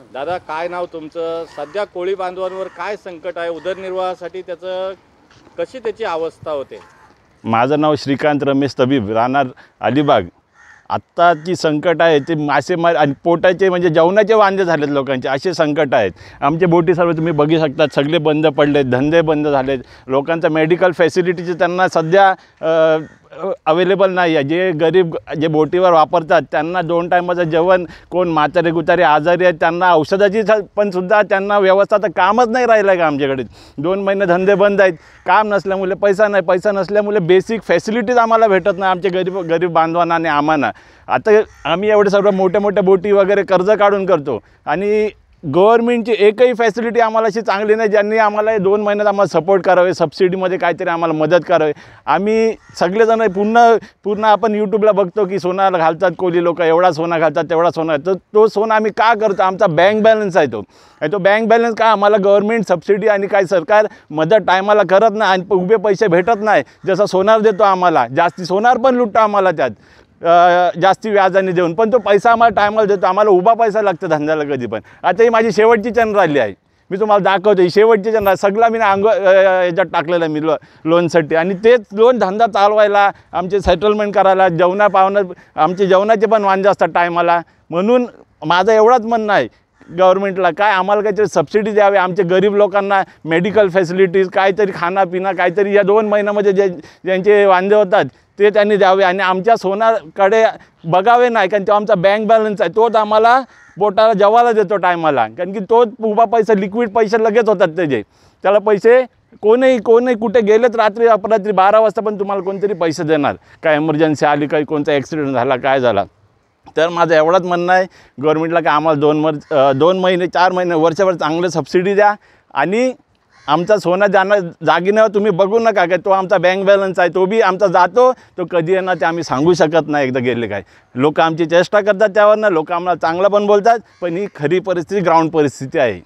दादा काय नाव तुमचं? सध्या कोळी बांधवांवर काय संकट आहे? उदरनिर्वाहासाठी त्याचं कशी त्याची अवस्था होते? माझं नाव श्रीकांत रमेश तबीब, राहणार अलिबाग. आत्ताची संकट आहे ते मासेमारी आणि पोटाचे म्हणजे जेवणाचे वांदे झालेत लोकांचे, असे संकट आहेत. आमचे बोटी सर्व तुम्ही बघू शकता सगळे बंद पडलेत, धंदे बंद झालेत. लोकांचा मेडिकल फॅसिलिटीचे त्यांना सध्या अवेलेबल नाही आहे. जे गरीब जे बोटीवर वापरतात त्यांना 2 टायमाचं जेवण, कोण म्हातारे गुतारे आजारी आहेत त्यांना औषधाची पण सुद्धा त्यांना व्यवस्था तर कामच नाही राहिलं आहे का आमच्याकडे. 2 महिने धंदे बंद आहेत. काम नसल्यामुळे पैसा नाही, पैसा नसल्यामुळे बेसिक फॅसिलिटीज आम्हाला भेटत नाही आमचे गरीब बांधवांना आणि आम्हाला. आता आम्ही एवढे सर्व मोठ्या मोठ्या बोटी वगैरे कर्ज काढून करतो आणि गव्हर्नमेंटची एकही फॅसिलिटी आम्हाला अशी चांगली नाही ज्यांनी आम्हाला 2 महिन्यात आम्हाला सपोर्ट करावे, सबसिडीमध्ये काहीतरी आम्हाला मदत करावी. आम्ही सगळेजण पूर्ण आपण यूट्यूबला बघतो की सोना घालतात कोली लोक, एवढा सोना घालतात तेवढा सोना. तर तो सोना आम्ही का करतो? आमचा बँक बॅलन्स आहे तो. आणि तो बँक बॅलन्स का आम्हाला गव्हर्नमेंट सबसिडी आणि काय सरकार मदत टायमाला करत नाही आणि उभे पैसे भेटत नाही. जसं सोनार देतो आम्हाला, जास्ती सोनार पण लुटतो आम्हाला त्यात जास्ती व्याजाने देऊन, पण तो पैसा आम्हाला टायमाला देतो. आम्हाला उभा पैसा लागतो धंद्याला कधी पण. आता ही माझी शेवटची चॅनल राहिली आहे, मी तुम्हाला दाखवतो. ही शेवटची चॅनल सगळा मी याच्यात टाकलेला आहे मी लोनसाठी. आणि तेच लोन धंदा चालवायला, आमचे सेटलमेंट करायला, आमचे जेवणाचे पण वांदे असतात टायमाला. म्हणून माझं एवढंच म्हणणं आहे गव्हर्नमेंटला, काय आम्हाला काहीतरी सबसिडी द्यावी. आमच्या गरीब लोकांना मेडिकल फॅसिलिटीज, काहीतरी खानापिना, काहीतरी या 2 महिन्यामध्ये ज्यांचे वांदे होतात ते त्यांनी द्यावे. आणि आमच्या सोनाकडे बघावे नाही, कारण तो आमचा बँक बॅलन्स आहे, तोच आम्हाला पोटाला जेवायला देतो टायमाला. कारण की तोच उभा पैसा, लिक्विड पैसे लगेच होतात त्याला पैसे कोणीही कुठे गेलेत रात्री अपरात्री 12 वाजता पण तुम्हाला कोणतरी पैसे देणार. काय इमर्जन्सी आली, काही कोणता ॲक्सिडेंट झाला, काय झाला. तर माझं एवढंच म्हणणं आहे गव्हर्नमेंटला की आम्हाला 2 महिने 4 महिने वर्षभर चांगले सबसिडी द्या. आणि आमचा सोना जागीनं तुम्ही बघू नका काय तो आमचा बँक बॅलन्स आहे, तो बी आमचा जातो. तो कधी येणार ते आम्ही सांगू शकत नाही. एकदा गेले काय लोक आमची चेष्टा करतात त्यावरनं, लोक आम्हाला चांगलं पण बोलतात, पण ही खरी परिस्थिती ग्राउंड परिस्थिती आहे.